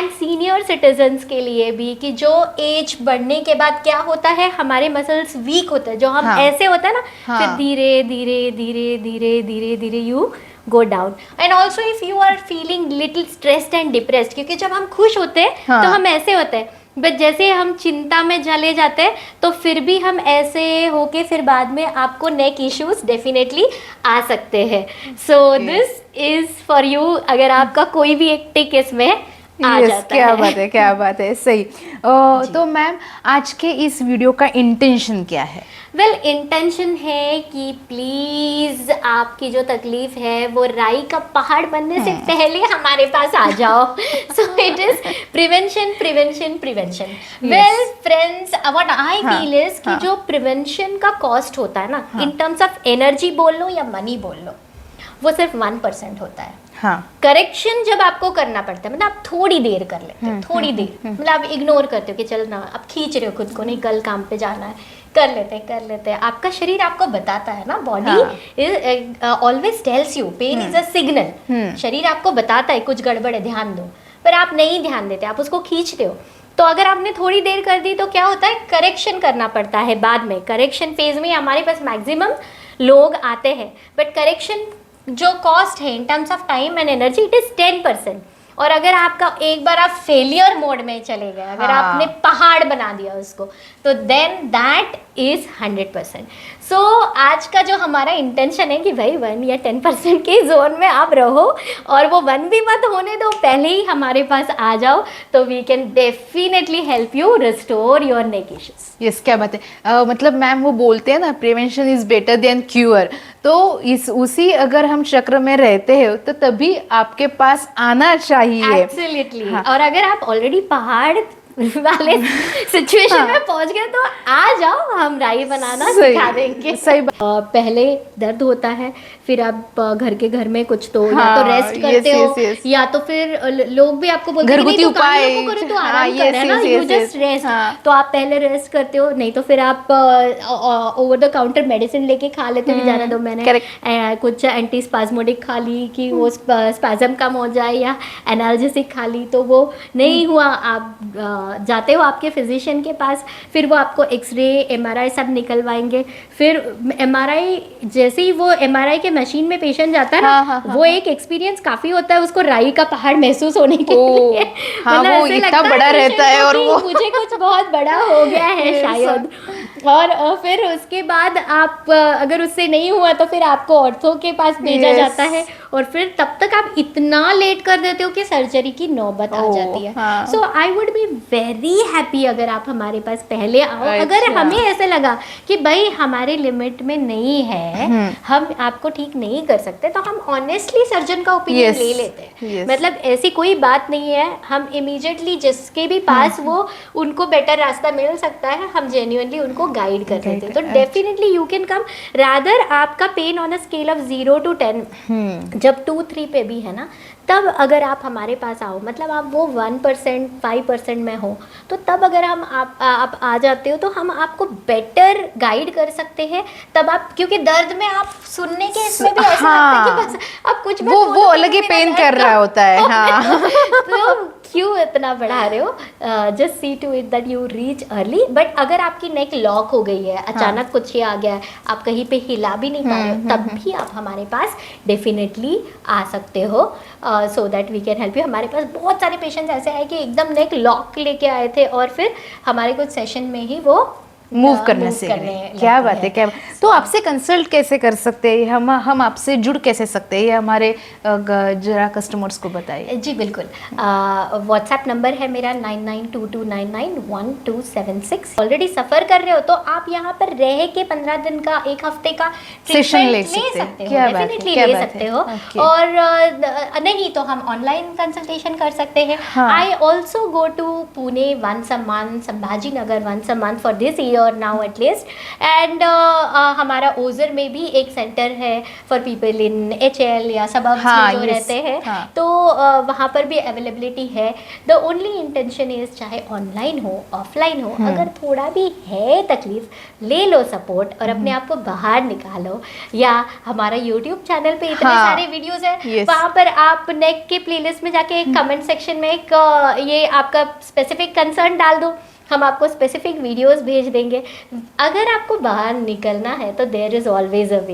And senior citizens के लिए भी कि जो एज बढ़ने के बाद क्या होता है, हमारे मसल्स वीक होते हैं, जो हम ऐसे होता है ना, फिर धीरे धीरे धीरे धीरे धीरे धीरे you go down. And also if you are feeling little stressed and depressed, क्योंकि जब हम खुश होते हैं तो हम ऐसे होते हैं, बट जैसे हम चिंता में चले जाते हैं तो फिर भी हम ऐसे होके फिर बाद में आपको नेक इश्यूज डेफिनेटली आ सकते हैं. So this is for you, अगर आपका कोई भी एक टिक इसमें आ जाता क्या है. बात है, क्या बात है, सही. तो मैम आज के इस वीडियो का इंटेंशन क्या है? वेल, इंटेंशन है कि प्लीज आपकी जो तकलीफ है वो राई का पहाड़ बनने से पहले हमारे पास आ जाओ. So it is prevention prevention prevention. Well friends, what I feel is कि जो प्रिवेंशन का कॉस्ट होता है ना, इन टर्म्स ऑफ एनर्जी बोल लो या मनी बोल लो, वो सिर्फ 1% होता है. करेक्शन जब आपको करना पड़ता है, मतलब आप थोड़ी देर कर लेते हो, थोड़ी देर, मतलब आप इग्नोर करते हो कि चल ना, आप खींच रहे हो खुद को, नहीं कल काम पे जाना है, कर लेते हैं. आपका शरीर आपको बताता है ना, body always tells you pain is a signal. शरीर आपको बताता है कुछ गड़बड़ है, ध्यान दो, पर आप नहीं ध्यान देते, आप उसको खींचते हो. तो अगर आपने थोड़ी देर कर दी तो क्या होता है, करेक्शन करना पड़ता है बाद में. करेक्शन फेज में हमारे पास मैक्सिमम लोग आते हैं, बट करेक्शन जो कॉस्ट है in terms of time and energy, it is 10%. और अगर आपका एक बार आप फेलियर मोड में चले गए, अगर आपने पहाड़ बना दिया उसको, तो देन दैट इज 100%. सो आज का जो हमारा इंटेंशन है कि भाई 1 या 10% के जोन में आप रहो, और वो 1 भी मत होने दो, पहले ही हमारे पास आ जाओ, तो we can definitely help you restore your neck issues. Yes, क्या बात है. मतलब मैम वो बोलते हैं ना, prevention is better than cure. तो इस उसी अगर हम चक्र में रहते हैं तो तभी आपके पास आना चाहिए. एब्सोल्युटली. और अगर आप ऑलरेडी पहाड़ वाले सिचुएशन में पहुंच गए तो आ जाओ, हम राई बनाना सिखा देंगे. सही बात. पहले दर्द होता है, फिर आप घर में कुछ तो या तो रेस्ट करते हो, या तो फिर लोग भी आपको बोलते हैं घरगुती उपाय तो आराम कर, है ना, यू जस्ट रेस्ट. तो आप पहले रेस्ट करते हो, नहीं तो फिर आप ओवर द काउंटर मेडिसिन लेके खा लेते हो, जाने दो, मैंने कुछ एंटी स्पाज्मोडिक खा ली कि वो स्पाज्म कम हो जाए, या एनाल्जेसिक खा ली, तो वो नहीं हुआ. आप जाते हो आपके फिजिशियन के पास, फिर वो आपको एक्सरे एमआरआई सब निकलवाएंगे. फिर एमआरआई, जैसे ही वो एमआरआई के मशीन में पेशेंट जाता है ना, वो एक एक्सपीरियंस काफी होता है उसको राई का पहाड़ महसूस होने के लिए. वो इतना बड़ा रहता है, और वो मुझे कुछ बहुत बड़ा हो गया है शायद. और फिर उसके बाद आप अगर उससे नहीं हुआ तो फिर आपको ऑर्थो के पास भेजा जाता है, और फिर तब तक आप इतना लेट कर देते हो कि सर्जरी की नौबत आ जाती है. So I would be very happy अगर आप हमारे पास पहले आओ. अगर हमें ऐसे लगा कि भाई हमारे लिमिट में नहीं है, हम आपको ठीक नहीं कर सकते, तो हम ऑनेस्टली सर्जन का ओपिनियन ले लेते हैं. मतलब ऐसी कोई बात नहीं है, हम इमीडिएटली जिसके भी पास वो उनको बेटर रास्ता मिल सकता है, हम जेन्युइनली उनको गाइड कर देते हैं. तो definitely you can come. Rather आपका pain on a scale of 0 to 10 जब 2-3 पे भी है ना, तब अगर आप हमारे पास आओ, मतलब आप वो 1% 5% में हो, तो तब अगर हम आप आ जाते हो तो हम आपको बेटर गाइड कर सकते हैं. तब आप, क्योंकि दर्द में आप सुनने के इसमें भी ऐसा लगता है कि बस आप कुछ वो अलग ही पेन कर रहा होता है. तो क्यों इतना बढ़ा रहे हो? Just see to it that you reach early. But अगर आपकी नेक लॉक हो गई है, अचानक कुछ ही आ गया है, आप कहीं पे हिला भी नहीं पा रहे हो, तब भी आप हमारे पास डेफिनेटली आ सकते हो, so that we can help you. हमारे पास बहुत सारे पेशेंट्स ऐसे आए कि एकदम नेक लॉक लेके आए थे, और फिर हमारे कुछ सेशन में ही वो मूव करने से. क्या बात है, क्या. तो आपसे कंसल्ट कैसे कर सकते हैं हम आपसे जुड़ कैसे सकते हैं, ये हमारे जरा कस्टमर्स को बताइए. जी बिल्कुल. व्हाट्सएप नंबर है मेरा 9922991276. ऑलरेडी सफ़र कर रहे हो तो आप यहाँ पर रह के 15 दिन का, एक हफ्ते का सेशन ले सकते हो. डेफिनेटली ले सकते हो. और नहीं तो हम ऑनलाइन कंसल्टेशन कर सकते हैं. I also go to Pune once a month, Sambhaji Nagar once a month for this year now at least, and हमारा ओजर में भी एक सेंटर है फॉर पीपल इन HL या सबब हाँ, में जो yes, रहते हैं, हाँ. तो वहाँ पर भी अवेलेबिलिटी है। द ओनली इंटेंशन इज, चाहे ऑनलाइन हो ऑफलाइन हो, अगर थोड़ा भी है तकलीफ, ले लो सपोर्ट और अपने आप को बाहर निकालो। या हमारा यूट्यूब चैनल पे इतने हाँ, सारे वीडियोस हैं, yes. वहाँ पर आप नेक के प्लेलिस्ट में जाके कमेंट सेक्शन में एक ये आपका स्पेसिफिक कंसर्न डाल दो, हम आपको स्पेसिफिक वीडियोस भेज देंगे। अगर आपको बाहर निकलना है तो there is always a way.